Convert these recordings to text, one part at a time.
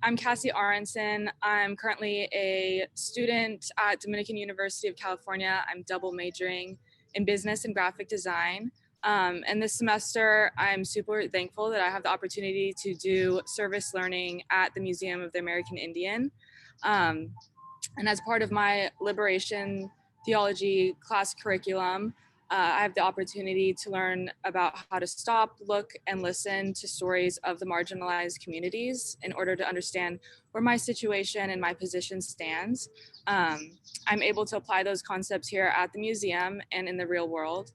I'm Cassie Aronson. I'm currently a student at Dominican University of California. I'm double majoring in business and graphic design. And this semester, I'm super thankful that I have the opportunity to do service learning at the Museum of the American Indian. And as part of my liberation theology class curriculum, I have the opportunity to learn about how to stop, look, and listen to stories of the marginalized communities in order to understand where my situation and my position stands. I'm able to apply those concepts here at the museum and in the real world.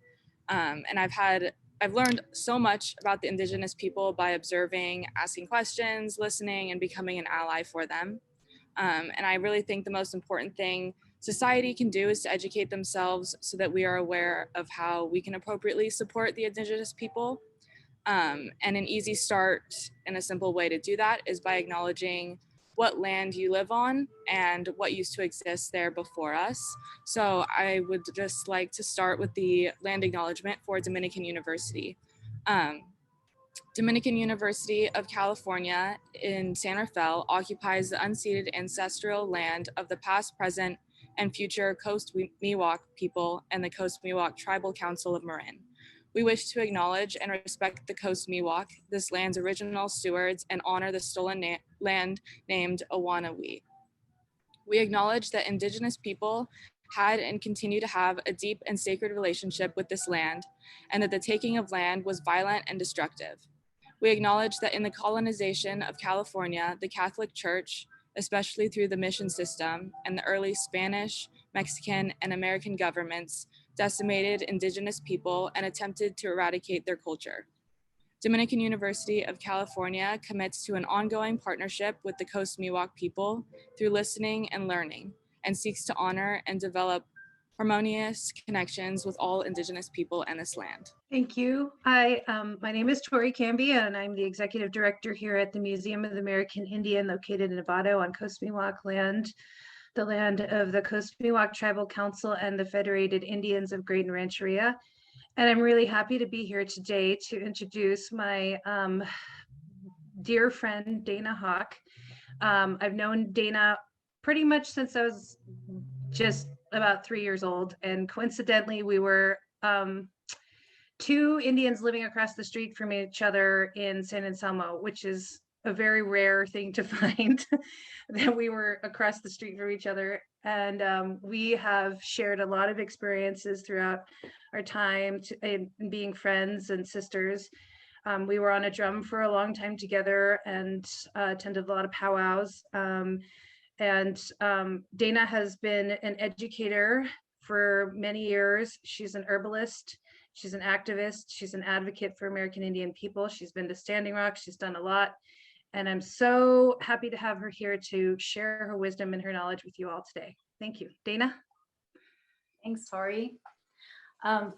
And I've learned so much about the Indigenous people by observing, asking questions, listening, and becoming an ally for them. And I really think the most important thing society can do is to educate themselves so that we are aware of how we can appropriately support the Indigenous people. And an easy start and a simple way to do that is by acknowledging what land you live on and what used to exist there before us. So I would just like to start with the land acknowledgement for Dominican University. Dominican University of California in San Rafael occupies the unceded ancestral land of the past, present, and future Coast Miwok people and the Coast Miwok Tribal Council of Marin. We wish to acknowledge and respect the Coast Miwok, this land's original stewards, and honor the stolen land named Awanawi. We acknowledge that Indigenous people had and continue to have a deep and sacred relationship with this land, and that the taking of land was violent and destructive. We acknowledge that in the colonization of California, the Catholic Church, especially through the mission system and the early Spanish, Mexican, and American governments, decimated Indigenous people and attempted to eradicate their culture. Dominican University of California commits to an ongoing partnership with the Coast Miwok people through listening and learning, and seeks to honor and develop harmonious connections with all Indigenous people and this land. Thank you. My name is Tori Canby, and I'm the executive director here at the Museum of the American Indian, located in Novato on Coast Miwok land, the land of the Coast Miwok Tribal Council and the Federated Indians of Great and Rancheria. And I'm really happy to be here today to introduce my dear friend, Dana Hawke. I've known Dana pretty much since I was just about 3 years old. And coincidentally, we were two Indians living across the street from each other in San Anselmo, which is a very rare thing to find, that we were across the street from each other. And we have shared a lot of experiences throughout our time in being friends and sisters. We were on a drum for a long time together and attended a lot of powwows. Dana has been an educator for many years. She's an herbalist. She's an activist. She's an advocate for American Indian people. She's been to Standing Rock. She's done a lot. And I'm so happy to have her here to share her wisdom and her knowledge with you all today. Thank you. Dana? Thanks, Tori.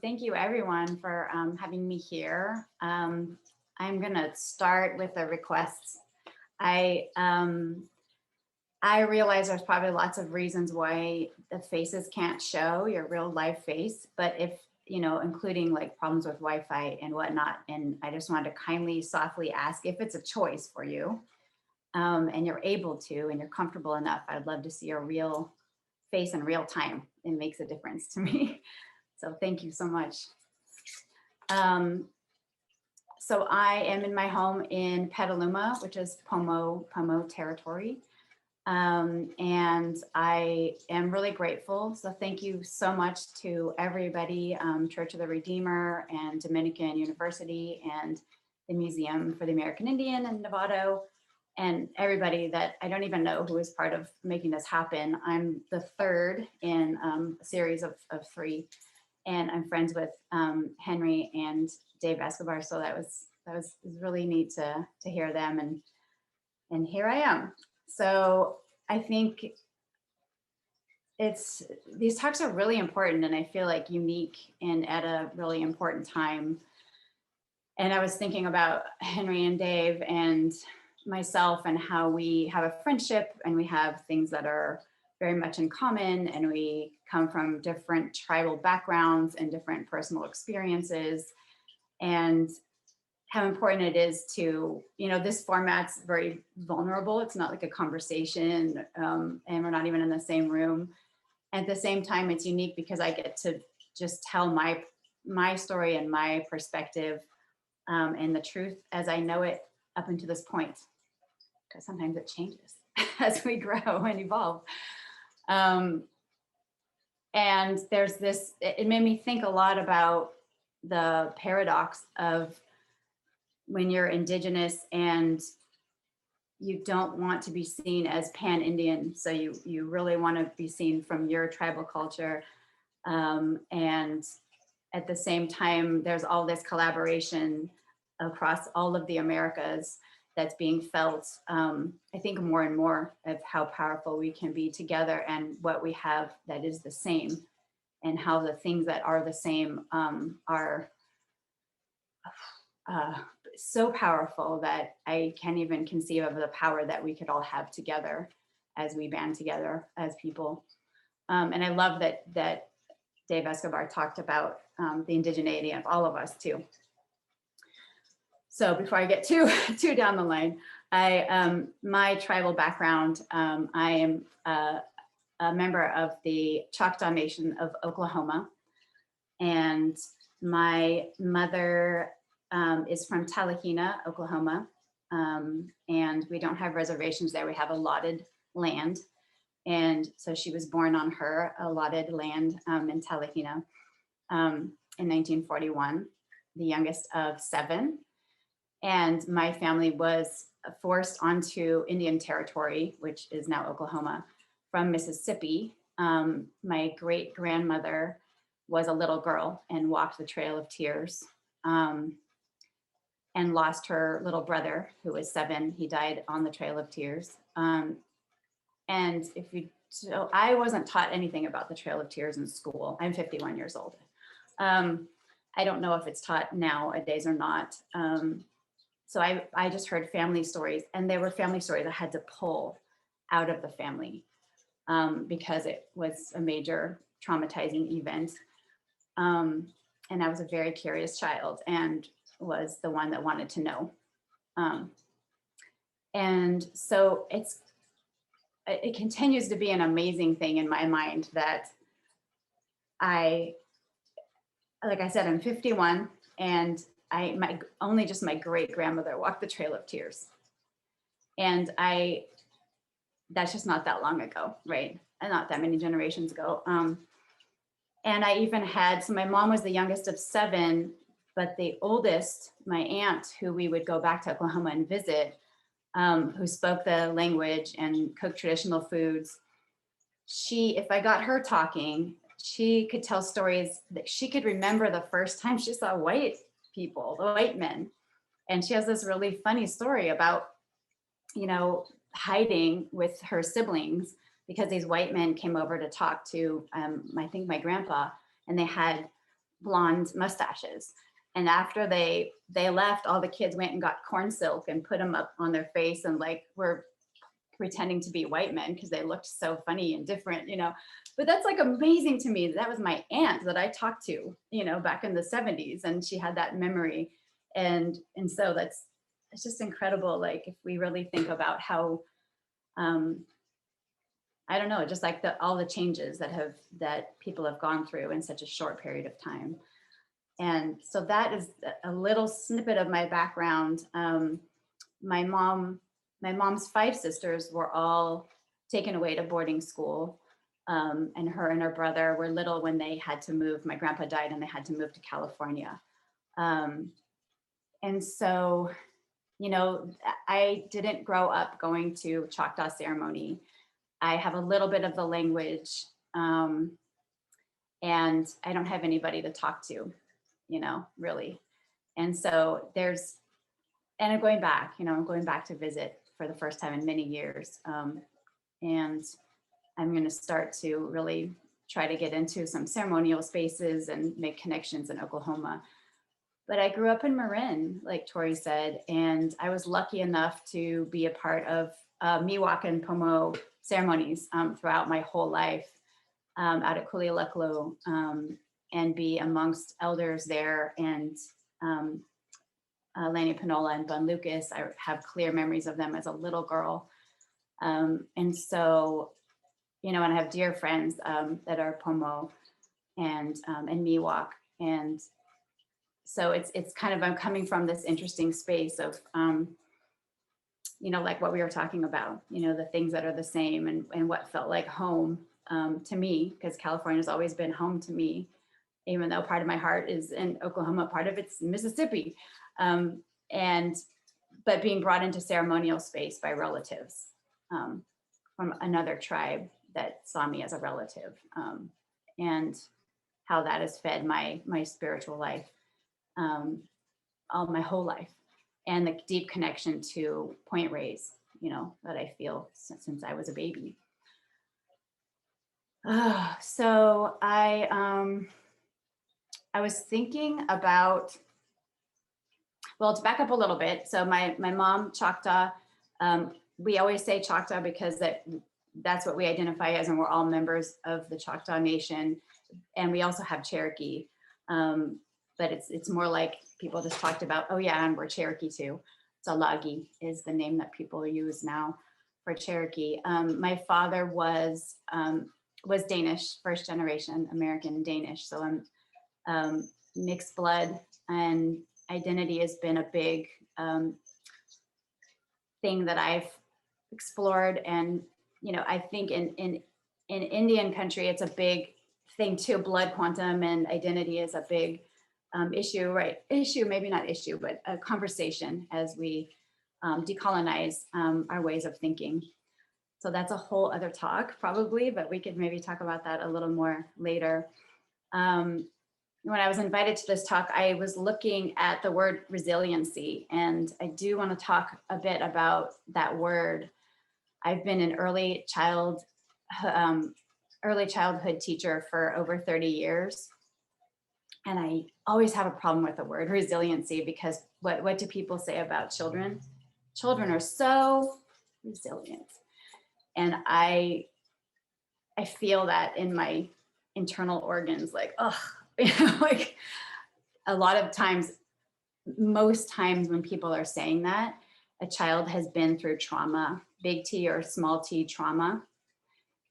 Thank you, everyone, for having me here. I'm going to start with a request. I realize there's probably lots of reasons why the faces can't show your real live face, but if, including like problems with Wi-Fi and whatnot. And I just wanted to kindly, softly ask if it's a choice for you and you're able to, and you're comfortable enough, I'd love to see your real face in real time. It makes a difference to me. So thank you so much. So I am in my home in Petaluma, which is Pomo territory. And I am really grateful. So thank you so much to everybody, Church of the Redeemer and Dominican University and the Museum for the American Indian and Novato, and everybody that I don't even know who is part of making this happen. I'm the third in a series of three, and I'm friends with Henry and Dave Escobar. So that was really neat to hear them, and here I am. So I think these talks are really important, and I feel like unique and at a really important time. And I was thinking about Henry and Dave and myself and how we have a friendship and we have things that are very much in common, and we come from different tribal backgrounds and different personal experiences. And how important it is to, this format's very vulnerable. It's not like a conversation, and we're not even in the same room. At the same time, it's unique because I get to just tell my story and my perspective, and the truth as I know it up until this point, because sometimes it changes as we grow and evolve. And there's this, it made me think a lot about the paradox of when you're Indigenous and you don't want to be seen as pan-Indian. So you really want to be seen from your tribal culture. And at the same time, there's all this collaboration across all of the Americas that's being felt. I think more and more of how powerful we can be together and what we have that is the same, and how the things that are the same are so powerful that I can't even conceive of the power that we could all have together as we band together as people. And I love that Dave Escobar talked about the indigeneity of all of us too. So before I get too down the line, my tribal background, I am a member of the Choctaw Nation of Oklahoma, and my mother is from Talihina, Oklahoma, and we don't have reservations there. We have allotted land, and so she was born on her allotted land in Talihina in 1941, the youngest of 7. And my family was forced onto Indian Territory, which is now Oklahoma, from Mississippi. My great grandmother was a little girl and walked the Trail of Tears, and lost her little brother, who was 7. He died on the Trail of Tears. And so I wasn't taught anything about the Trail of Tears in school. I'm 51 years old. I don't know if it's taught nowadays or not. So I just heard family stories, and there were family stories I had to pull out of the family because it was a major traumatizing event. And I was a very curious child and was the one that wanted to know. And so it continues to be an amazing thing in my mind that like I said, I'm 51, and only just my great grandmother walked the Trail of Tears. And that's just not that long ago, right? And not that many generations ago. And I even so my mom was the youngest of 7, but the oldest, my aunt, who we would go back to Oklahoma and visit, who spoke the language and cooked traditional foods. If I got her talking, she could tell stories that she could remember the first time she saw white people, the white men. And she has this really funny story about, hiding with her siblings because these white men came over to talk to, I think my grandpa, and they had blonde mustaches. And after they left, all the kids went and got corn silk and put them up on their face and were pretending to be white men because they looked so funny and different, But that's amazing to me. That was my aunt that I talked to, back in the 70s, and she had that memory. And so it's just incredible. If we really think about how, I don't know, just all the changes that people have gone through in such a short period of time. And so that is a little snippet of my background. My mom's 5 sisters were all taken away to boarding school. And her and her brother were little when they had to move. My grandpa died and they had to move to California. And so, I didn't grow up going to Choctaw ceremony. I have a little bit of the language, and I don't have anybody to talk to, really. And so I'm going back, I'm going back to visit for the first time in many years. And I'm going to start to really try to get into some ceremonial spaces and make connections in Oklahoma. But I grew up in Marin, like Tori said, and I was lucky enough to be a part of Miwok and Pomo ceremonies throughout my whole life out at Kulialeklo, and be amongst elders there and Lanny Panola and Bun Lucas. I have clear memories of them as a little girl. And so, and I have dear friends that are Pomo and Miwok. And so it's kind of, I'm coming from this interesting space of, like what we were talking about, the things that are the same and what felt like home to me, because California has always been home to me, even though part of my heart is in Oklahoma, part of it's Mississippi. But being brought into ceremonial space by relatives from another tribe that saw me as a relative, and how that has fed my spiritual life all my whole life, and the deep connection to Point Reyes, that I feel since I was a baby. So I was thinking about, well, to back up a little bit. So my mom, Choctaw, we always say Choctaw because that's what we identify as, and we're all members of the Choctaw Nation. And we also have Cherokee, but it's more like people just talked about, oh yeah, and we're Cherokee too. So Lagi is the name that people use now for Cherokee. My father was Danish, first generation American Danish. So I'm mixed blood, and identity has been a big thing that I've explored. And, I think in Indian country, it's a big thing too. Blood quantum and identity is a big issue, right? Issue, maybe not issue, but a conversation as we decolonize our ways of thinking. So that's a whole other talk probably, but we could maybe talk about that a little more later. When I was invited to this talk, I was looking at the word resiliency, and I do want to talk a bit about that word. I've been an early childhood teacher for over 30 years. And I always have a problem with the word resiliency, because what do people say about children? Children are so resilient. And I feel that in my internal organs, like, oh, like a lot of times, most times when people are saying that, a child has been through trauma, big T or small t trauma,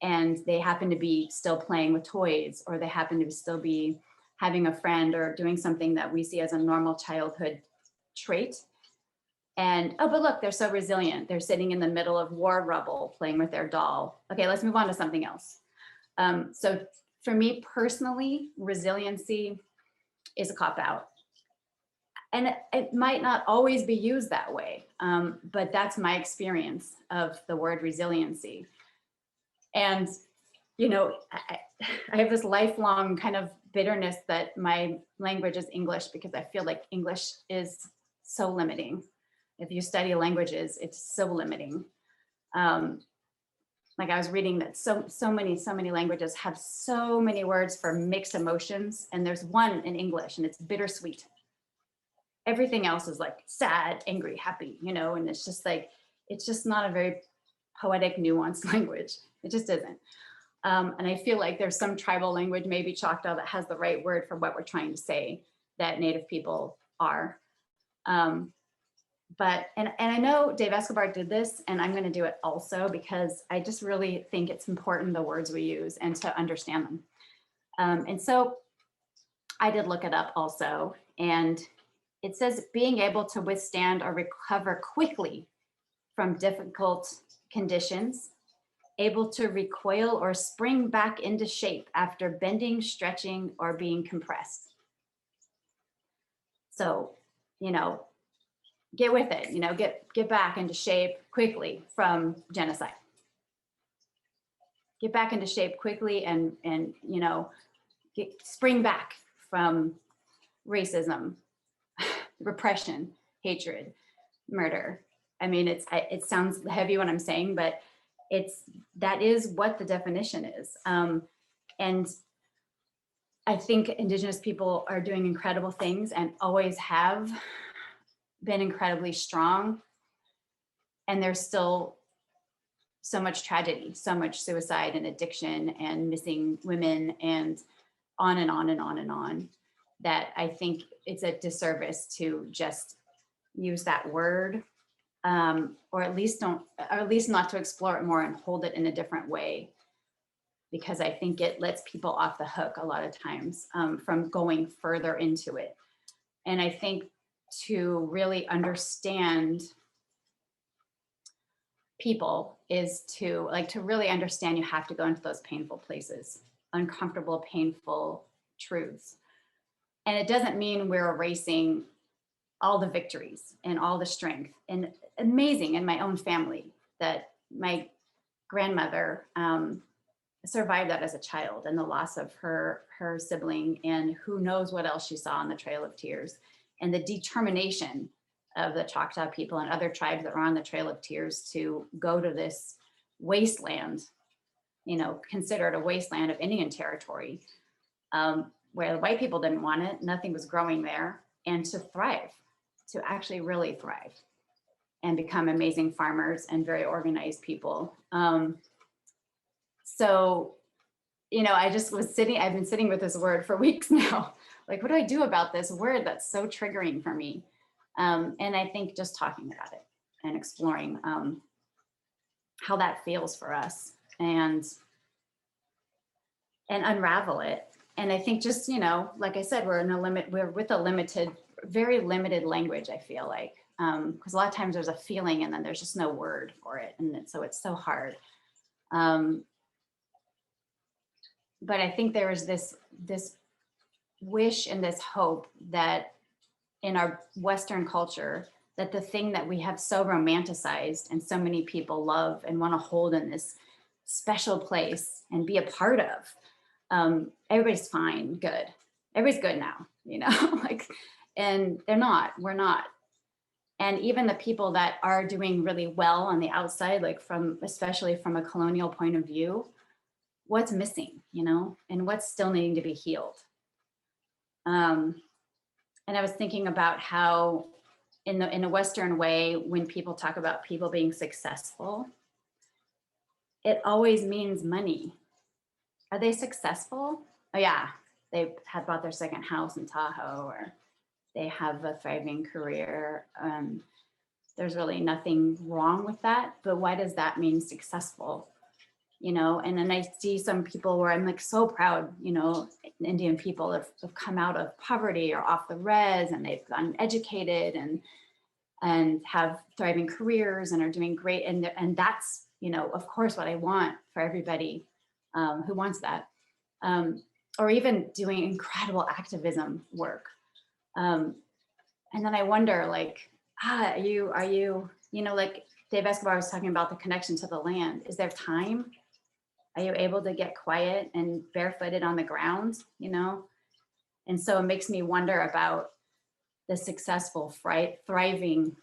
and they happen to be still playing with toys, or they happen to still be having a friend or doing something that we see as a normal childhood trait. And, oh, but look, they're so resilient. They're sitting in the middle of war rubble playing with their doll. Okay, let's move on to something else. So for me personally, resiliency is a cop-out. And it might not always be used that way, but that's my experience of the word resiliency. And, I have this lifelong kind of bitterness that my language is English, because I feel like English is so limiting. If you study languages, it's so limiting. Like I was reading that so many languages have so many words for mixed emotions, and there's one in English, and it's bittersweet. Everything else is like sad, angry, happy, and it's just like, it's just not a very poetic, nuanced language. It just isn't. And I feel like there's some tribal language, maybe Choctaw, that has the right word for what we're trying to say that Native people are. But I know Dave Escobar did this, and I'm going to do it also, because I just really think it's important, the words we use, and to understand them. And so I did look it up also, and it says being able to withstand or recover quickly from difficult conditions, able to recoil or spring back into shape after bending, stretching, or being compressed. So, get with it, get back into shape quickly from genocide. Get back into shape quickly and spring back from racism, repression, hatred, murder. I mean, it sounds heavy what I'm saying, but that is what the definition is. And I think Indigenous people are doing incredible things and always have been incredibly strong. And there's still so much tragedy, so much suicide and addiction and missing women and on and on and on and on, that I think it's a disservice to just use that word, or at least not to explore it more and hold it in a different way, because I think it lets people off the hook a lot of times from going further into it. And I think to really understand people is to really understand, you have to go into those painful places, uncomfortable, painful truths. And it doesn't mean we're erasing all the victories and all the strength. And amazing in my own family that my grandmother survived that as a child, and the loss of her sibling, and who knows what else she saw on the Trail of Tears, and the determination of the Choctaw people and other tribes that were on the Trail of Tears to go to this wasteland, considered a wasteland of Indian territory, where the white people didn't want it, nothing was growing there, and to thrive, to actually really thrive and become amazing farmers and very organized people. So, I've been sitting with this word for weeks now. Like, what do I do about this word that's so triggering for me? And I think just talking about it and exploring how that feels for us and unravel it. And I think just, like I said, we're with a very limited language, I feel like, because a lot of times there's a feeling and then there's just no word for it. And so it's so hard. But I think there is this wish and this hope that in our Western culture, that the thing that we have so romanticized and so many people love and want to hold in this special place and be a part of, everybody's fine, good. Everybody's good now, and we're not. And even the people that are doing really well on the outside, especially from a colonial point of view, what's missing, and what's still needing to be healed. And I was thinking about how in a Western way, when people talk about people being successful, it always means money. Are they successful? Oh yeah, they had bought their second house in Tahoe, or they have a thriving career. There's really nothing wrong with that, but why does that mean successful? And then I see some people where I'm so proud, Indian people have come out of poverty or off the res, and they've gotten educated and have thriving careers and are doing great. And that's, of course, what I want for everybody who wants that, or even doing incredible activism work. And then I wonder, are you, like Dave Escobar was talking about the connection to the land. Is there time? Are you able to get quiet and barefooted on the ground, And so it makes me wonder about the successful, thriving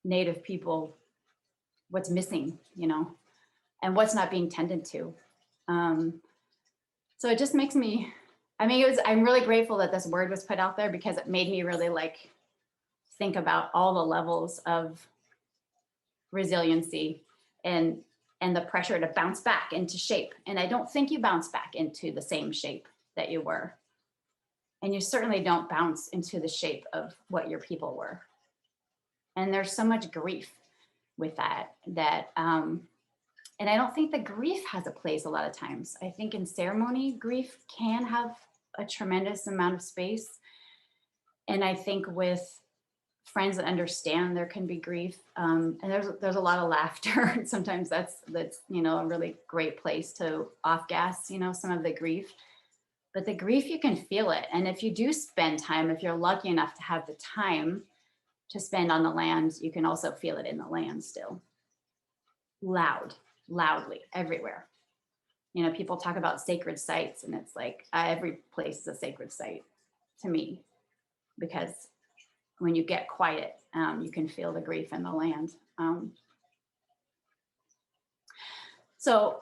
Native people, what's missing, and what's not being tended to. So it just makes me, I'm really grateful that this word was put out there, because it made me really think about all the levels of resiliency and the pressure to bounce back into shape. And I don't think you bounce back into the same shape that you were. And you certainly don't bounce into the shape of what your people were. And there's so much grief with that, and I don't think the grief has a place a lot of times. I think in ceremony, grief can have a tremendous amount of space. And I think with friends that understand, there can be grief, and there's a lot of laughter. Sometimes that's a really great place to off gas some of the grief. But the grief, you can feel it, and if you do spend time, if you're lucky enough to have the time to spend on the land, you can also feel it in the land still, loudly everywhere. People talk about sacred sites, and it's like every place is a sacred site to me, because when you get quiet, you can feel the grief in the land. So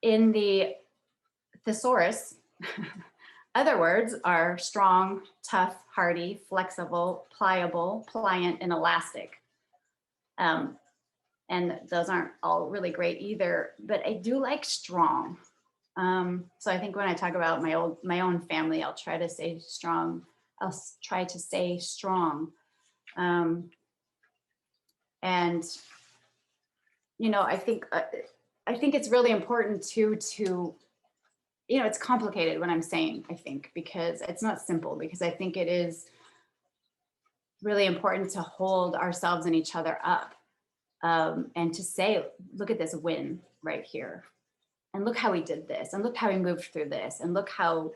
in the thesaurus, other words are strong, tough, hardy, flexible, pliable, pliant, and elastic. And those aren't all really great either, but I do like strong. So I think when I talk about my own family, I'll try to say strong. And, I think it's really important to, it's complicated what I'm saying, I think, because it's not simple, because I think it is really important to hold ourselves and each other up, and to say, look at this win right here. And look how we did this. And look how we moved through this. And look how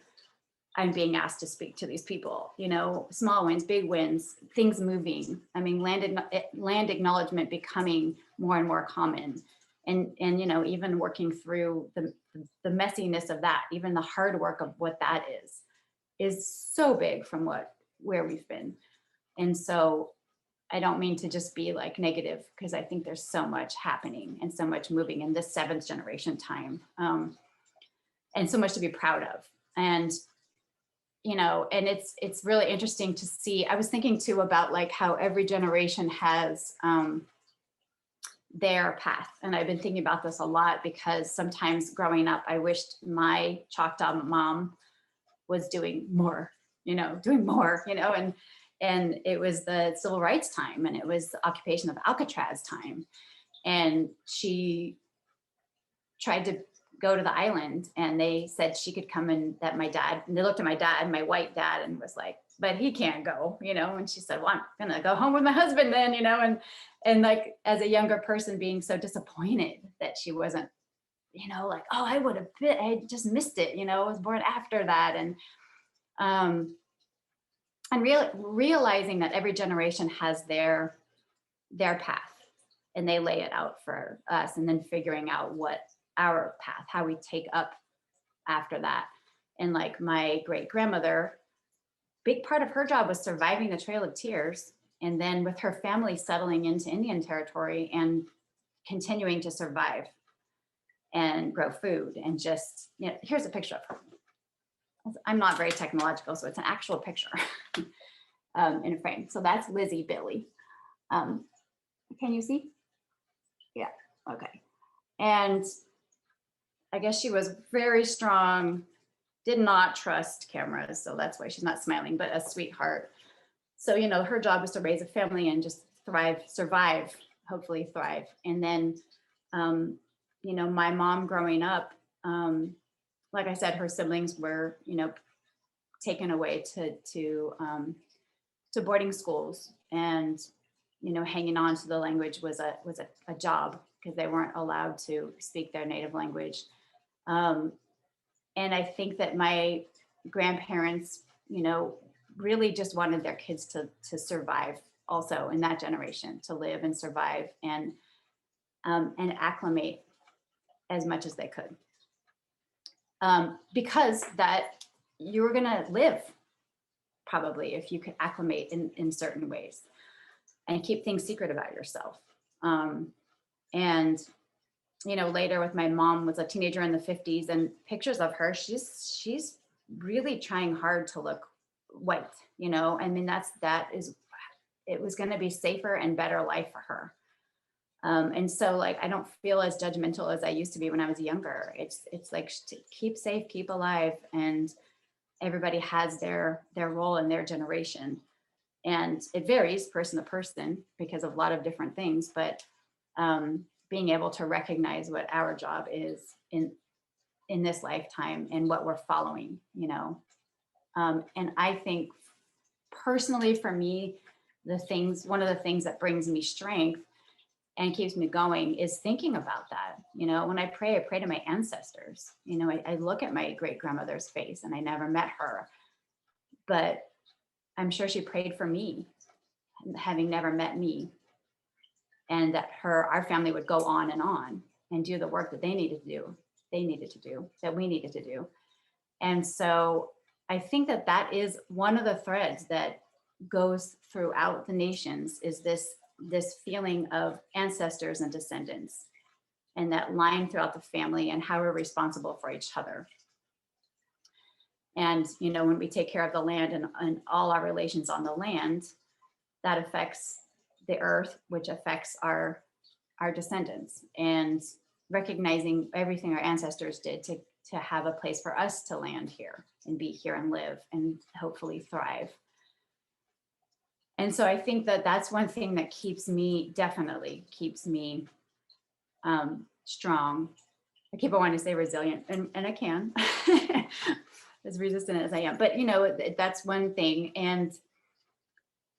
I'm being asked to speak to these people, small wins, big wins, things moving. I mean, land acknowledgement becoming more and more common. And even working through the messiness of that, even the hard work of what that is so big from where we've been. And so I don't mean to just be like negative, because I think there's so much happening and so much moving in this 7th generation time, and so much to be proud of. And, and it's really interesting to see. I was thinking too about like how every generation has their path. And I've been thinking about this a lot, because sometimes growing up, I wished my Choctaw mom was doing more, and it was the civil rights time, and it was the occupation of Alcatraz time. And she tried to go to the island, and they said she could come, and that and they looked at my dad, my white dad, and was like, but he can't go, and she said, well, I'm gonna go home with my husband then, and like, as a younger person, being so disappointed that she wasn't, like, oh, I just missed it, I was born after that. And realizing that every generation has their path, and they lay it out for us, and then figuring out what our path, how we take up after that. And like my great grandmother, big part of her job was surviving the Trail of Tears, and then with her family settling into Indian territory and continuing to survive and grow food. And just, here's a picture of her. I'm not very technological, so it's an actual picture in a frame. So that's Lizzie Billy. Can you see? Yeah, okay. And I guess she was very strong, did not trust cameras, so that's why she's not smiling, but a sweetheart. So, her job was to raise a family and just survive, hopefully thrive. And then, my mom growing up, like I said, her siblings were, taken away to boarding schools, and, hanging on to the language was a job, because they weren't allowed to speak their native language. And I think that my grandparents, really just wanted their kids to survive also in that generation, to live and survive and acclimate as much as they could. Because that you were gonna live probably if you could acclimate in certain ways and keep things secret about yourself. And later with my mom, was a teenager in the 50s, and pictures of her, she's really trying hard to look white, I mean, it was going to be safer and better life for her. And so like, I don't feel as judgmental as I used to be when I was younger. It's like, keep safe, keep alive. And everybody has their role in their generation. And it varies person to person because of a lot of different things, but being able to recognize what our job is in this lifetime and what we're following, and I think personally for me, one of the things that brings me strength and keeps me going is thinking about that. When I pray to my ancestors. I look at my great grandmother's face, and I never met her, but I'm sure she prayed for me, having never met me, and that our family would go on and do the work that they needed to do, that we needed to do. And so I think that is one of the threads that goes throughout the nations, is this feeling of ancestors and descendants, and that line throughout the family, and how we're responsible for each other. And, when we take care of the land and all our relations on the land, that affects the earth, which affects our descendants, and recognizing everything our ancestors did to have a place for us to land here and be here and live and hopefully thrive. And so I think that that's one thing that definitely keeps me strong. I keep on wanting to say resilient, and I can, as resistant as I am, but that's one thing. And,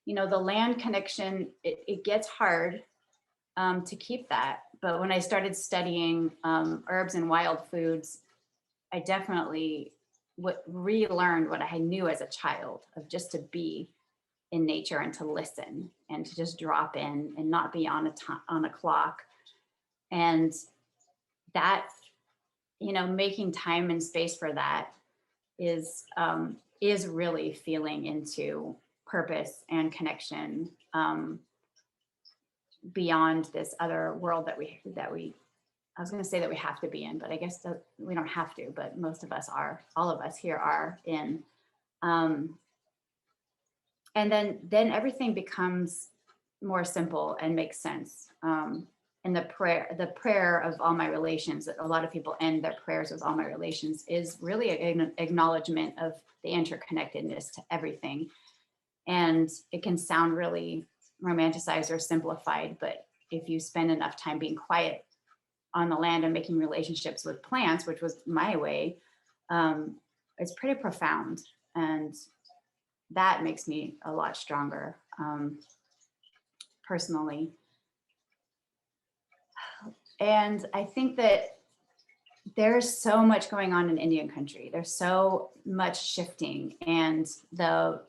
the land connection, it gets hard to keep that. But when I started studying herbs and wild foods, I definitely relearned what I knew as a child, of just to be in nature and to listen and to just drop in and not be on a clock. And that, making time and space for that is really feeling into purpose and connection beyond this other world that we I was going to say that we have to be in, but I guess that we don't have to, but most of us are, all of us here are in. And then everything becomes more simple and makes sense. And the prayer of all my relations, that a lot of people end their prayers with all my relations, is really an acknowledgement of the interconnectedness to everything. And it can sound really romanticized or simplified, but if you spend enough time being quiet on the land and making relationships with plants, which was my way, it's pretty profound. And that makes me a lot stronger personally. And I think that there's so much going on in Indian country. There's so much shifting, and the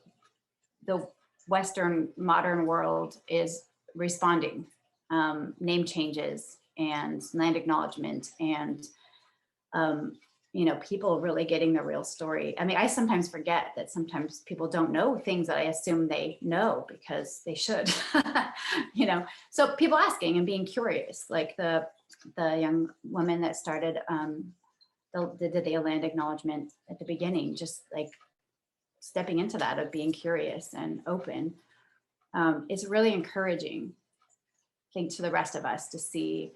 Western modern world is responding. Name changes and land acknowledgement, and people really getting the real story. I mean, I sometimes forget that sometimes people don't know things that I assume they know because they should. So people asking and being curious, like the young woman that started the land acknowledgement at the beginning, just like stepping into that of being curious and open. It's really encouraging, I think, to the rest of us to see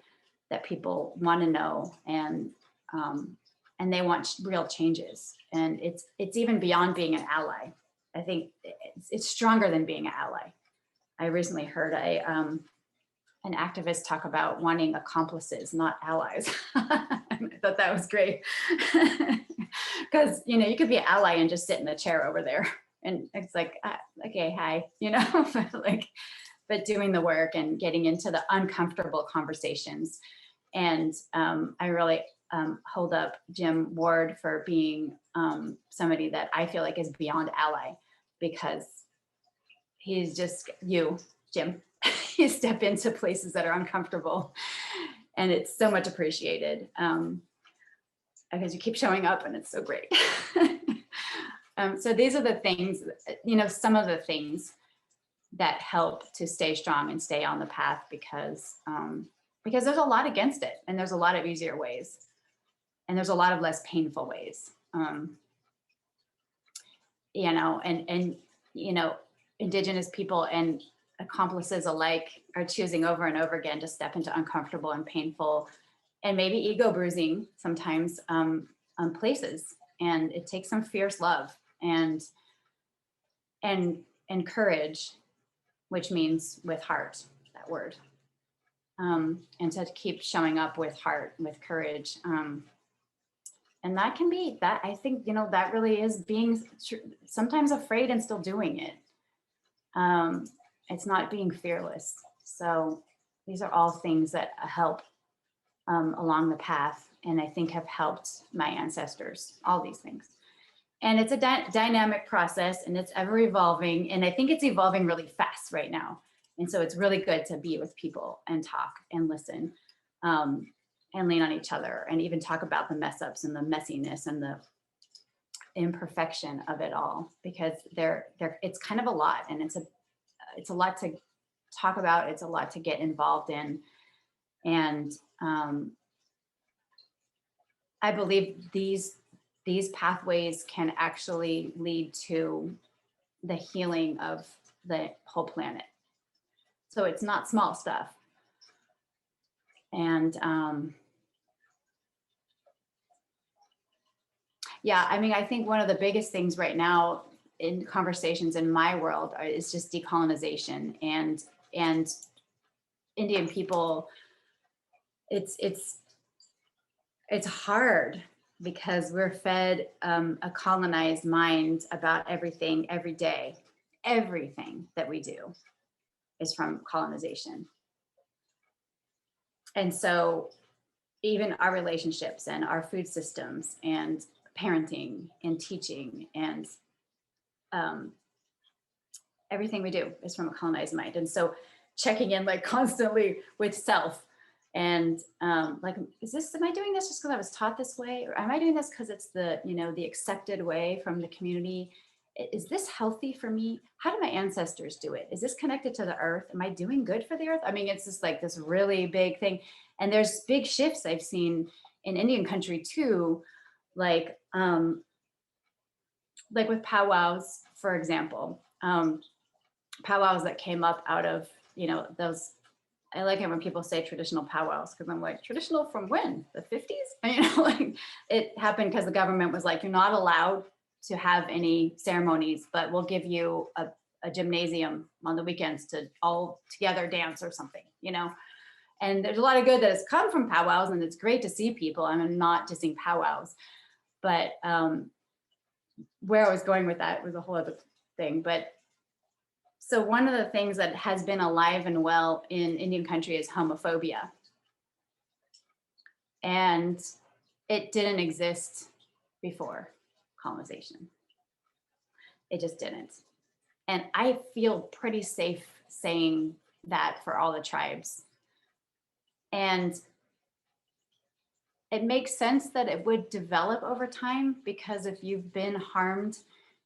that people want to know and they want real changes. And it's even beyond being an ally. I think it's stronger than being an ally. I recently heard an activist talk about wanting accomplices, not allies. I thought that was great. Because, you could be an ally and just sit in the chair over there. And it's like, okay, hi, but doing the work and getting into the uncomfortable conversations. And I really hold up Jim Ward for being somebody that I feel like is beyond ally, because he's just Jim. You step into places that are uncomfortable, and it's so much appreciated because you keep showing up, and it's so great. So these are the things, some of the things that help to stay strong and stay on the path, because there's a lot against it, and there's a lot of easier ways, and there's a lot of less painful ways. Indigenous people and accomplices alike are choosing over and over again to step into uncomfortable and painful and maybe ego bruising sometimes places. And it takes some fierce love and courage, which means with heart, that word. And to keep showing up with heart, with courage. And that can be that, I think, that really is being sometimes afraid and still doing it. It's not being fearless. So these are all things that help along the path, and I think have helped my ancestors, all these things. And it's a dynamic process, and it's ever evolving. And I think it's evolving really fast right now. And so it's really good to be with people and talk and listen and lean on each other, and even talk about the mess ups and the messiness and the imperfection of it all, because it's kind of a lot, and it's a lot to talk about. It's a lot to get involved in. And I believe these pathways can actually lead to the healing of the whole planet. So it's not small stuff. And I think one of the biggest things right now in conversations in my world is just decolonization and Indian people. It's hard because we're fed a colonized mind about everything every day. Everything that we do is from colonization. And so even our relationships and our food systems and parenting and teaching and everything we do is from a colonized mind. And so checking in like constantly with self and like, am I doing this just because I was taught this way? Or am I doing this because it's the, the accepted way from the community? Is this healthy for me? How do my ancestors do it? Is this connected to the earth? Am I doing good for the earth? I mean, it's just like this really big thing. And there's big shifts I've seen in Indian country too, like with powwows, for example, powwows that came up out of, those, I like it when people say traditional powwows, because I'm like, traditional from when? The 50s? Like it happened because the government was like, you're not allowed to have any ceremonies, but we'll give you a gymnasium on the weekends to all together dance or something, And there's a lot of good that has come from powwows, and it's great to see people. I'm not dissing powwows, but where I was going with that was a whole other thing. But so one of the things that has been alive and well in Indian country is homophobia. And it didn't exist before colonization. It just didn't. And I feel pretty safe saying that for all the tribes. And it makes sense that it would develop over time, because if you've been harmed,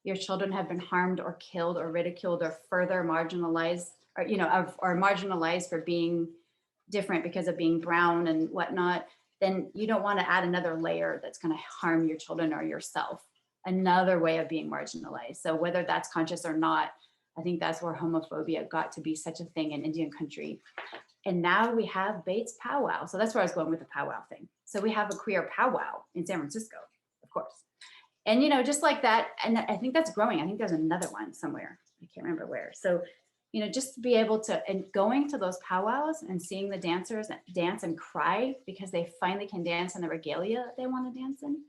your children have been harmed or killed or ridiculed or further marginalized, or, or marginalized for being different because of being brown and whatnot, then you don't want to add another layer that's going to harm your children or yourself. Another way of being marginalized. So whether that's conscious or not, I think that's where homophobia got to be such a thing in Indian country. And now we have Bates powwow. So that's where I was going with the powwow thing. So we have a queer powwow in San Francisco, of course. And, just like that, and I think that's growing. I think there's another one somewhere. I can't remember where. So, just to be able to, and going to those powwows and seeing the dancers dance and cry because they finally can dance in the regalia that they want to dance in.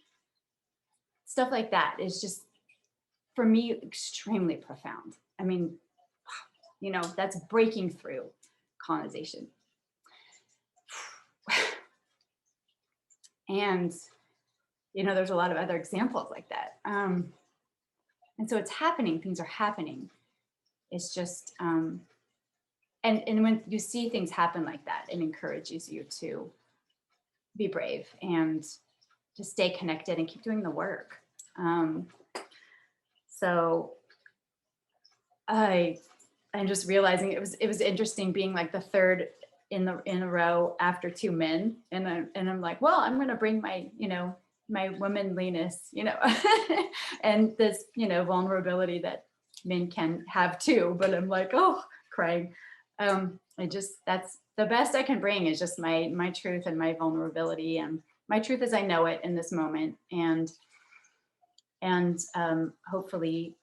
Stuff like that is just, for me, extremely profound. I mean, that's breaking through colonization. And, there's a lot of other examples like that. And so it's happening, things are happening. It's just, and when you see things happen like that, it encourages you to be brave and to stay connected and keep doing the work. So I'm just realizing it was interesting being like the third in a row after two men, and I'm like, well, I'm going to bring my my womanliness, and this vulnerability that men can have too. But I'm like, oh, crying. That's the best I can bring is just my truth and my vulnerability, and my truth as I know it in this moment, and hopefully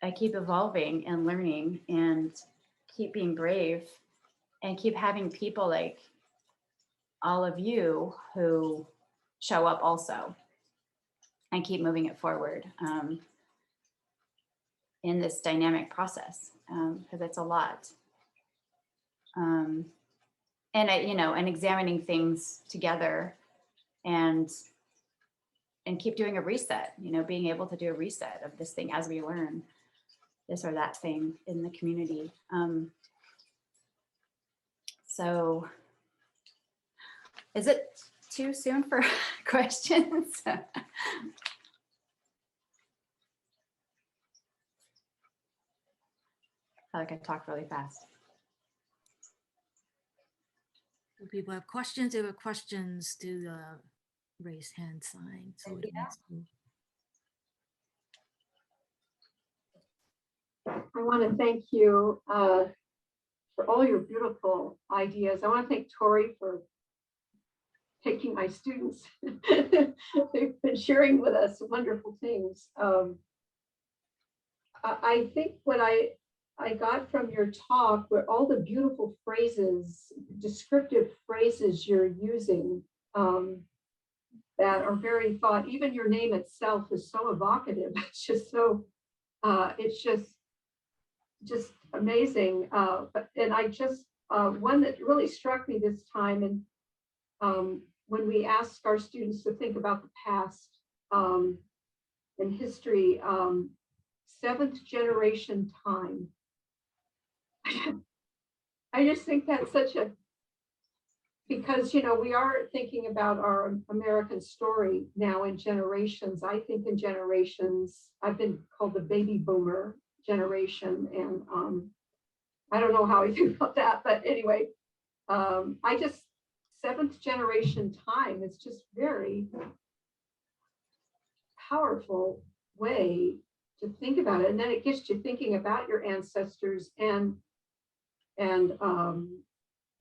I keep evolving and learning and keep being brave and keep having people like all of you who show up also and keep moving it forward in this dynamic process, because it's a lot. And and examining things together and keep doing a reset, being able to do a reset of this thing as we learn this or that thing in the community. So is it too soon for questions? I feel like I talk really fast. If people have questions, do the raise hand sign. So we can ask them. I want to thank you for all your beautiful ideas. I want to thank Tori for taking my students. They've been sharing with us wonderful things. I think what I got from your talk were all the beautiful phrases, descriptive phrases you're using that are very thought. Even your name itself is so evocative. It's just so, it's just amazing. And I just, one that really struck me this time, and when we ask our students to think about the past and history, seventh generation time. I just think that's such a, because, you know, we are thinking about our American story now in generations. I think in generations, I've been called the baby boomer generation, and I don't know how I feel about that, but anyway, I just, seventh generation time is just very powerful way to think about it. And then it gets you thinking about your ancestors, and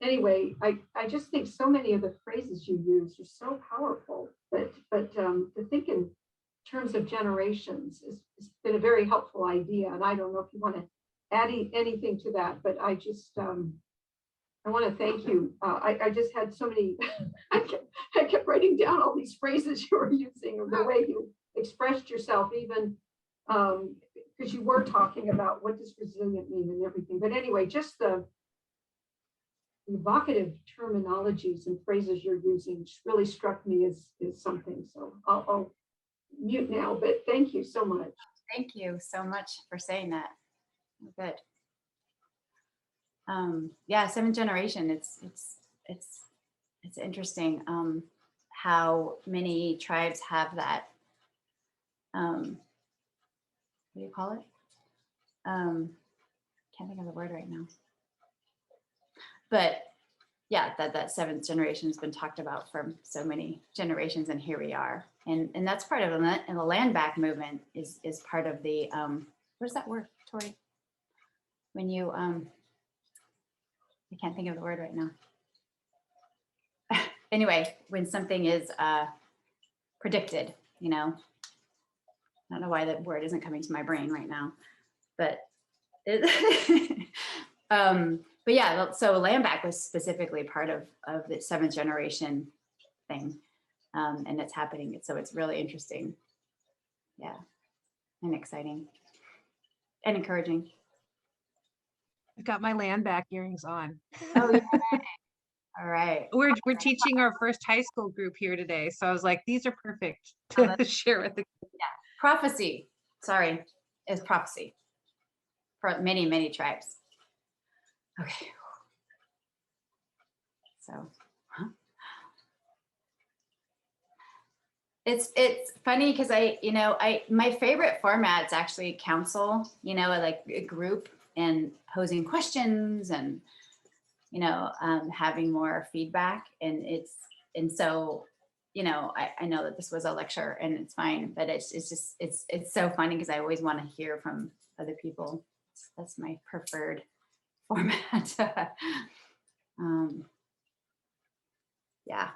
anyway, I just think so many of the phrases you use are so powerful, but to think in terms of generations has been a very helpful idea. And I don't know if you want to add anything to that, but I just I want to thank you. I just had so many, I kept writing down all these phrases you were using, or the way you expressed yourself, even because you were talking about what does resilient mean and everything. But anyway, just the evocative terminologies and phrases you're using just really struck me as something. So I'll mute now, but thank you so much. Thank you so much for saying that. Good. Yeah, seventh generation. It's interesting how many tribes have that. What do you call it? Can't think of the word right now. But yeah, that seventh generation has been talked about for so many generations, and here we are. And that's part of it. And the land back movement is part of the what is that word, Tori? When you I can't think of the word right now. Anyway, when something is predicted, you know, I don't know why that word isn't coming to my brain right now, but it, but yeah, so land back was specifically part of the seventh generation thing, and it's happening. So it's really interesting, yeah, and exciting and encouraging. I've got my land back earrings on. Oh yeah. All right. We're teaching our first high school group here today, so I was like, these are perfect to share with the kids. Yeah, prophecy. Sorry, is prophecy for many tribes. Okay. So, it's funny because my favorite format's actually council. You know, like a group and posing questions and having more feedback, and so I know that this was a lecture and it's fine, but it's so funny because I always want to hear from other people. That's my preferred format. Yeah,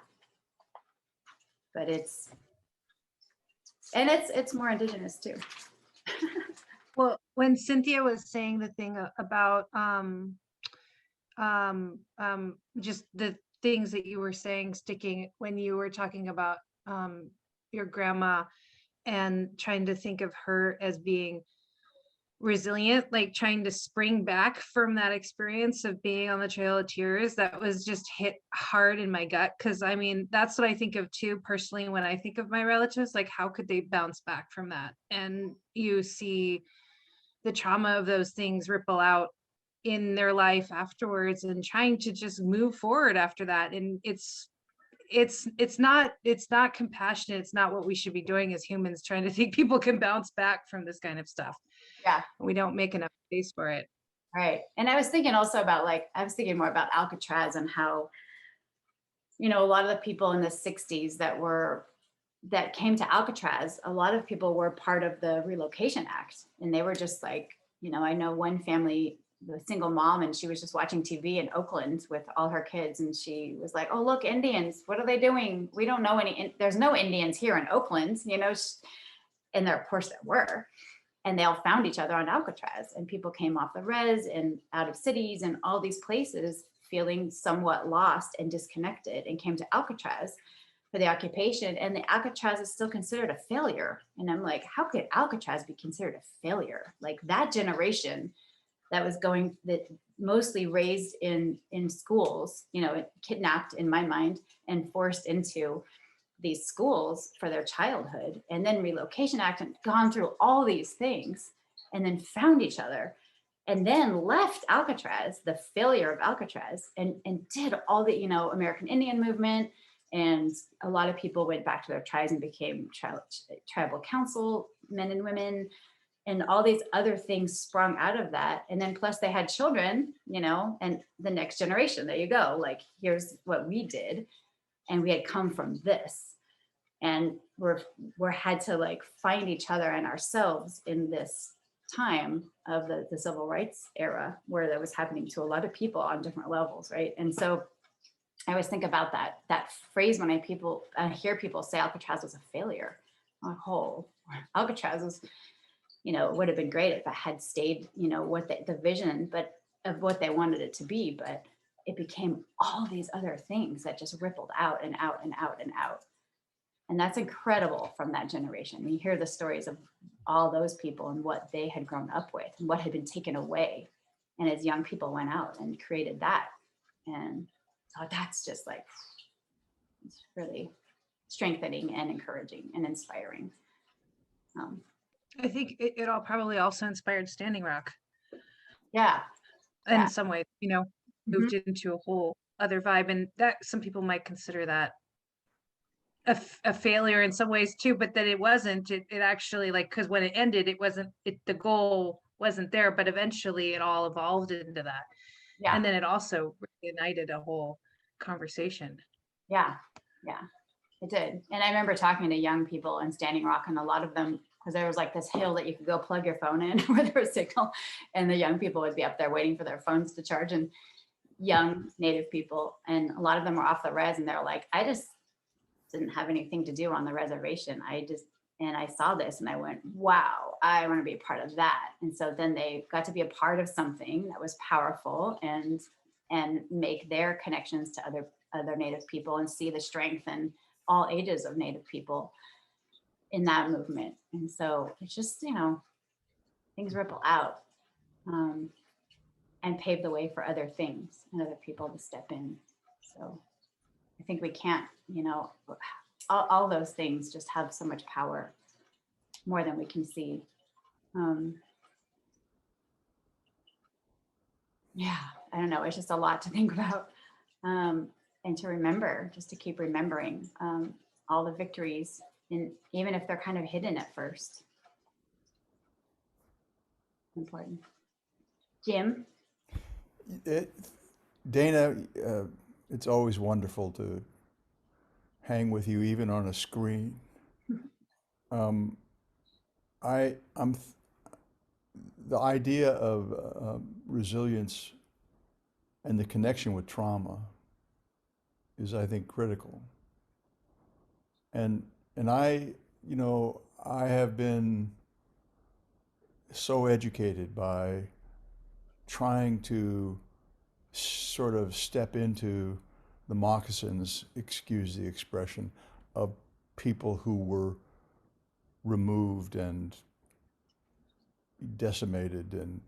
but it's more Indigenous too. Well, when Cynthia was saying the thing about just the things that you were saying sticking when you were talking about your grandma and trying to think of her as being resilient, like trying to spring back from that experience of being on the Trail of Tears, that was just hit hard in my gut. Because I mean, that's what I think of too personally when I think of my relatives, like how could they bounce back from that? And you see the trauma of those things ripple out in their life afterwards, and trying to just move forward after that. And it's not compassionate. It's not what we should be doing as humans, trying to think people can bounce back from this kind of stuff. Yeah, we don't make enough space for it. Right. And I was thinking also about I was thinking more about Alcatraz and how a lot of the people in the 60s that came to Alcatraz, a lot of people were part of the Relocation Act, and they were just like, I know one family the single mom, and she was just watching TV in Oakland with all her kids. And she was like, oh, look, Indians, what are they doing? We don't know there's no Indians here in Oakland, you know? And there, of course there were. And they all found each other on Alcatraz, and people came off the res and out of cities and all these places feeling somewhat lost and disconnected, and came to Alcatraz for the occupation. And the Alcatraz is still considered a failure. And I'm like, how could Alcatraz be considered a failure? Like that generation that was that mostly raised in schools, you know, kidnapped in my mind and forced into these schools for their childhood, and then Relocation Act, and gone through all these things, and then found each other, and then left Alcatraz, the failure of Alcatraz, and did all the, you know, American Indian movement. And a lot of people went back to their tribes and became tribal council men and women, and all these other things sprung out of that. And then plus they had children, you know, and the next generation, there you go. Like, here's what we did. And we had come from this, and we're had to like find each other and ourselves in this time of the civil rights era, where that was happening to a lot of people on different levels, right? And so I always think about that phrase when I hear people say Alcatraz was a failure. I'm like, oh, Alcatraz was, you know, would have been great if it had stayed, you know, what the vision, but of what they wanted it to be, but it became all these other things that just rippled out and out and out and out. And that's incredible from that generation. You hear the stories of all those people and what they had grown up with and what had been taken away. And as young people went out and created that. And so that's just like, it's really strengthening and encouraging and inspiring. I think it all probably also inspired Standing Rock Yeah. in Yeah. some way, you know, moved into a whole other vibe. And that some people might consider that a failure in some ways too, but that it wasn't. It actually, like, because when it ended, it wasn't, the goal wasn't there, but eventually it all evolved into that. Yeah. And then it also reignited a whole conversation. Yeah, it did. And I remember talking to young people in Standing Rock, and a lot of them, because there was like this hill that you could go plug your phone in where there was signal, and the young people would be up there waiting for their phones to charge, and young Native people, and a lot of them were off the res, and they're like, I just didn't have anything to do on the reservation. And I saw this and I went, wow, I want to be a part of that. And so then they got to be a part of something that was powerful, and make their connections to other Native people, and see the strength in all ages of Native people in that movement. And so it's just, you know, things ripple out, and pave the way for other things and other people to step in. So I think we can't, you know, all those things just have so much power, more than we can see. Yeah, I don't know. It's just a lot to think about, and to remember, just to keep remembering all the victories, and even if they're kind of hidden at first. Important. Jim? Dana, it's always wonderful to hang with you, even on a screen. The idea of resilience and the connection with trauma is, I think, critical. And I, you know, I have been so educated by trying to sort of step into the moccasins, excuse the expression, of people who were removed and decimated and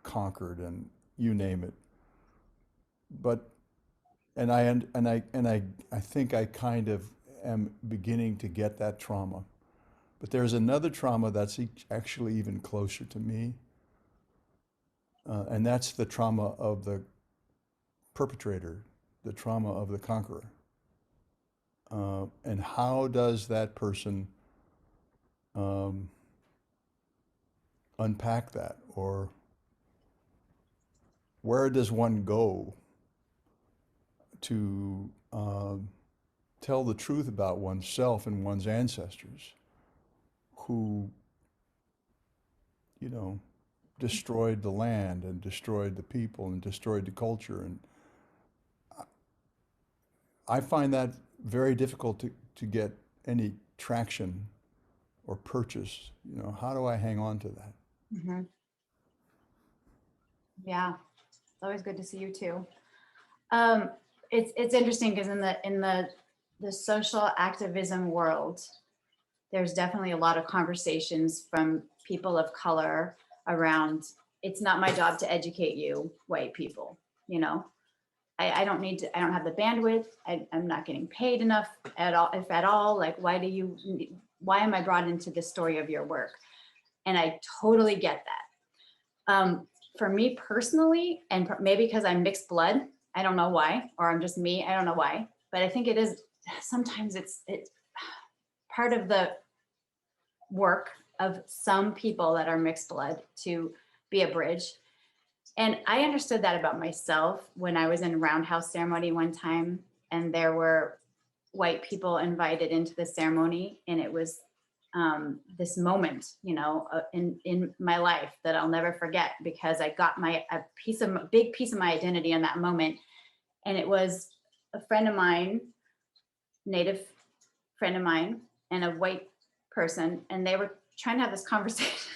conquered and you name it. But I think I kind of am beginning to get that trauma. But there's another trauma that's actually even closer to me, and that's the trauma of the perpetrator, the trauma of the conqueror. And how does that person unpack that, or where does one go to tell the truth about oneself and one's ancestors, who, you know, destroyed the land and destroyed the people and destroyed the culture. And I find that very difficult to get any traction or purchase. You know, how do I hang on to that? Mhm. Yeah, it's always good to see you too. It's interesting because in the social activism world, there's definitely a lot of conversations from people of color around, it's not my job to educate you, white people, you know. I don't need to, I don't have the bandwidth. I'm not getting paid enough at all, if at all. Like, why am I brought into the story of your work? And I totally get that. For me personally, and maybe because I'm mixed blood, I don't know why, or I'm just me, I don't know why, but I think it is, sometimes it's part of the work of some people that are mixed blood to be a bridge. And I understood that about myself when I was in roundhouse ceremony one time, and there were white people invited into the ceremony, and it was this moment, you know, in my life that I'll never forget, because I got a big piece of my identity in that moment. And it was a friend of mine, Native friend of mine, and a white person, and they were trying to have this conversation.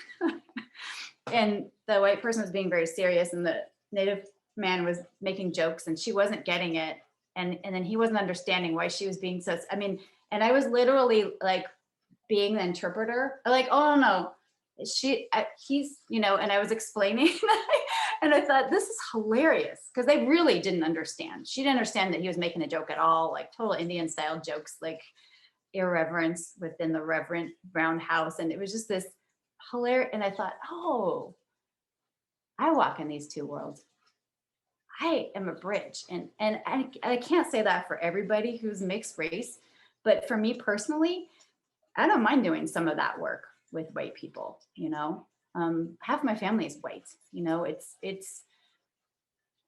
And the white person was being very serious, and the Native man was making jokes, and she wasn't getting it. And then he wasn't understanding why she was being so, I mean, and I was literally like being the interpreter, like, oh no, he's, you know, and I was explaining, and I thought, this is hilarious, because they really didn't understand. She didn't understand that he was making a joke at all, like total Indian style jokes, like irreverence within the reverent brown house. And it was just this hilarious. And I thought, oh, I walk in these two worlds. I am a bridge. And I can't say that for everybody who's mixed race, but for me personally, I don't mind doing some of that work with white people, you know. Half my family is white, you know.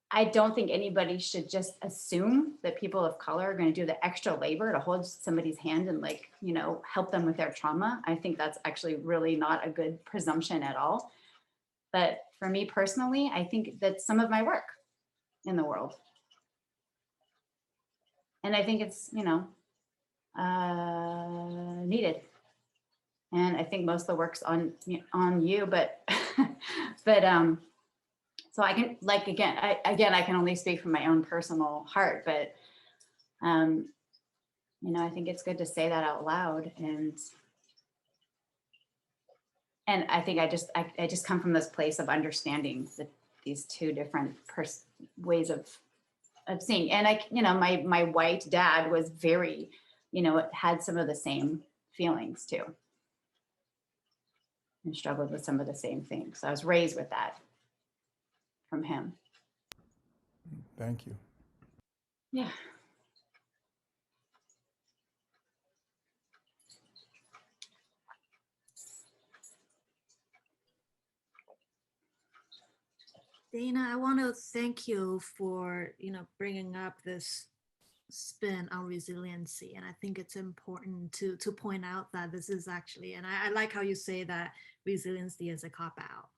I don't think anybody should just assume that people of color are going to do the extra labor to hold somebody's hand and, like, you know, help them with their trauma. I think that's actually really not a good presumption at all. But for me personally, I think that's some of my work in the world. And I think it's, you know, needed. And I think most of the work's on you, but so I can, like, again, I can only speak from my own personal heart, but you know, I think it's good to say that out loud. And I think I just come from this place of understanding these two different ways of seeing. And I, you know, my white dad was very, you know, had some of the same feelings too, and struggled with some of the same things. So I was raised with that from him. Thank you. Yeah. Dana, I want to thank you for, you know, bringing up this spin on resiliency. And I think it's important to point out that this is actually, and I like how you say that resiliency is a cop-out.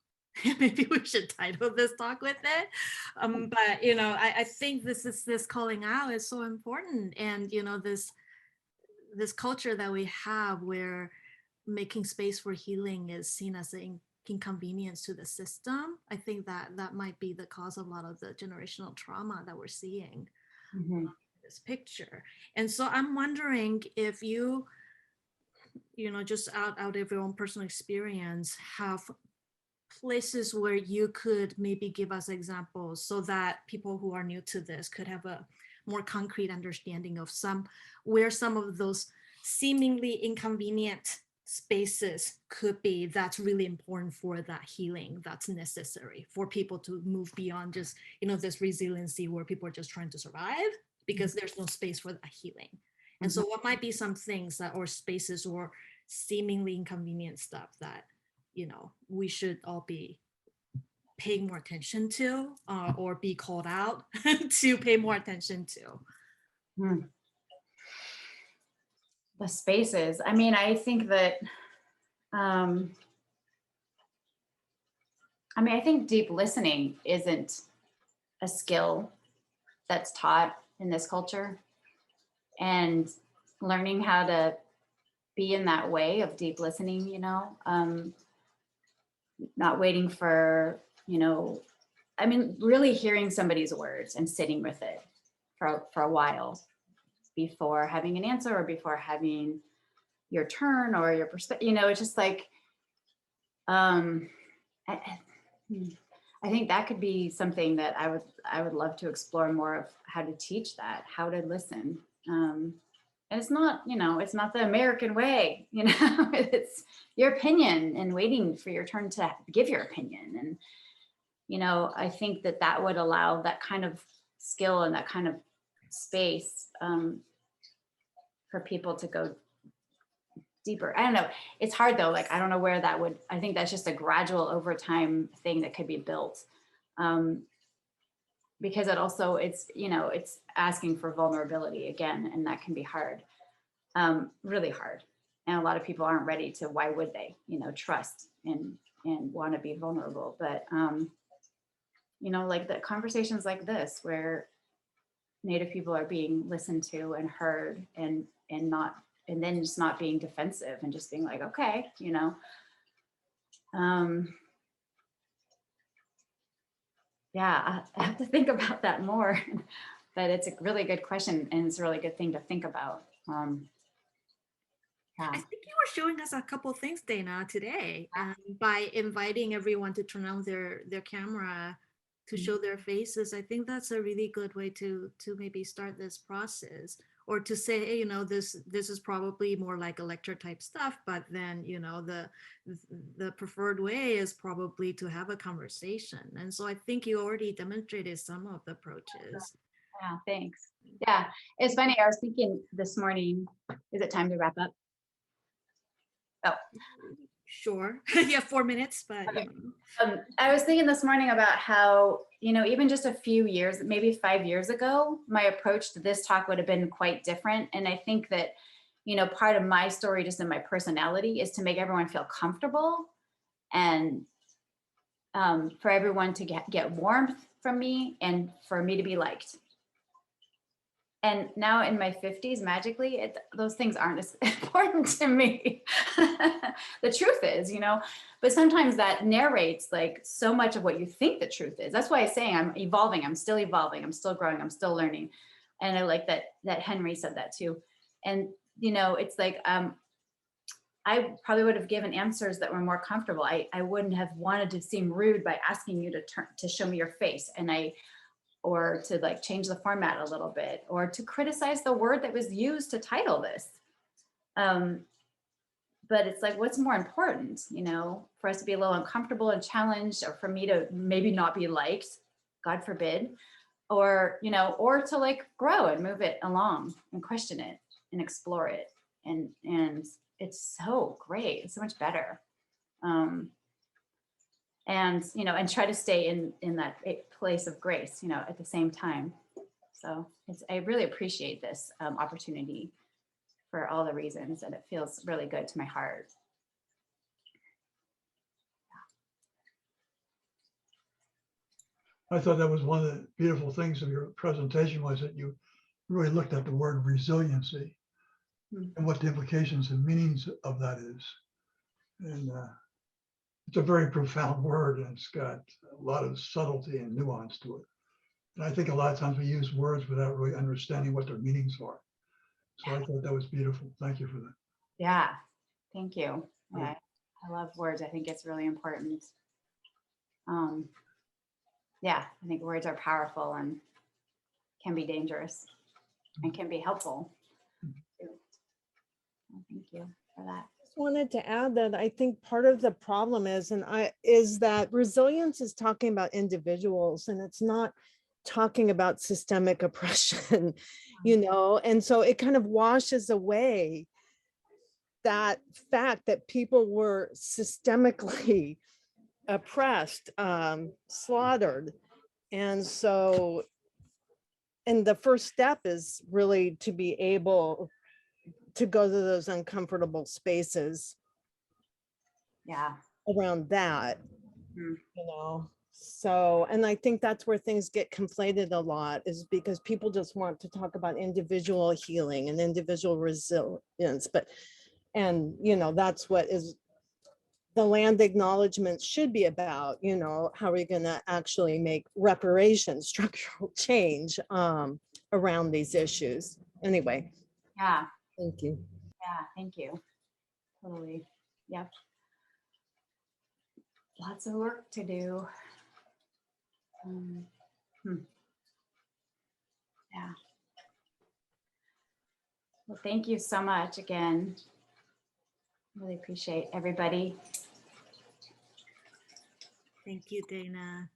Maybe we should title this talk with it. But, you know, I think this calling out is so important. And, you know, this culture that we have where making space for healing is seen as an inconvenience to the system. I think that might be the cause of a lot of the generational trauma that we're seeing in this picture. And so I'm wondering if you know, just out of your own personal experience, have places where you could maybe give us examples so that people who are new to this could have a more concrete understanding of where some of those seemingly inconvenient spaces could be, that's really important for that healing that's necessary for people to move beyond just, you know, this resiliency where people are just trying to survive because there's no space for that healing. And so what might be some things that, or spaces, or seemingly inconvenient stuff that, you know, we should all be paying more attention to, or be called out to pay more attention to? The spaces. I mean, I think that I mean, I think deep listening isn't a skill that's taught in this culture, and learning how to be in that way of deep listening, not waiting for, I mean, really hearing somebody's words and sitting with it for a while before having an answer or before having your turn or your perspective, it's just like, I think that could be something that I would love to explore more of, how to teach that, how to listen. And it's not, it's not the American way, it's your opinion and waiting for your turn to give your opinion. And, I think that would allow that kind of skill and that kind of space for people to go deeper. I don't know. It's hard though. Like, I don't know where that would, I think that's just a gradual over time thing that could be built. Because it also, it's asking for vulnerability again, and that can be hard, really hard. And a lot of people aren't ready to, why would they, trust and want to be vulnerable. But, like the conversations like this, where Native people are being listened to and heard and then just not being defensive and just being like, okay, yeah, I have to think about that more, but it's a really good question and it's a really good thing to think about. I think you were showing us a couple things, Dana, today, by inviting everyone to turn on their camera to show their faces. I think that's a really good way to maybe start this process, or to say, hey, this is probably more like a lecture type stuff, but then, the preferred way is probably to have a conversation. And so I think you already demonstrated some of the approaches. Yeah, thanks. Yeah, it's funny. I was thinking this morning, is it time to wrap up? Oh, sure. You have 4 minutes, but okay. I was thinking this morning about how, even just a few years, maybe 5 years ago, my approach to this talk would have been quite different. And I think that, part of my story, just in my personality, is to make everyone feel comfortable and for everyone to get warmth from me and for me to be liked. And now in my 50s, magically, those things aren't as important to me. The truth is, but sometimes that narrates like so much of what you think the truth is. That's why I'm saying I'm evolving. I'm still evolving. I'm still growing. I'm still learning. And I like that Henry said that too. And, it's like, I probably would have given answers that were more comfortable. I wouldn't have wanted to seem rude by asking you to show me your face. Or to like change the format a little bit, or to criticize the word that was used to title this. But it's like, what's more important, for us to be a little uncomfortable and challenged, or for me to maybe not be liked, God forbid, or, or to like grow and move it along and question it and explore it. And it's so great. It's so much better. And try to stay in that place of grace, at the same time. So I really appreciate this opportunity for all the reasons, and it feels really good to my heart. I thought that was one of the beautiful things of your presentation, was that you really looked at the word resiliency and what the implications and meanings of that is. And it's a very profound word, and it's got a lot of subtlety and nuance to it. And I think a lot of times we use words without really understanding what their meanings are. So I thought that was beautiful. Thank you for that. Yeah, thank you. Yeah, I love words. I think it's really important. Yeah, I think words are powerful and can be dangerous and can be helpful. Well, thank you for that. Wanted to add that I think part of the problem is that resilience is talking about individuals, and it's not talking about systemic oppression, and so it kind of washes away that fact that people were systemically oppressed, slaughtered. And so, and the first step is really to be able to go to those uncomfortable spaces around that. Mhm. you know. So, and I think that's where things get conflated a lot, is because people just want to talk about individual healing and individual resilience, but, and, you know, that's what is the land acknowledgement should be about, you know, how are we going to actually make reparations, structural change around these issues. Anyway, Yeah, thank you. yeah, thank you. Totally. Yep. Lots of work to do. Yeah. Well, thank you so much again. Really appreciate everybody. Thank you, Dana.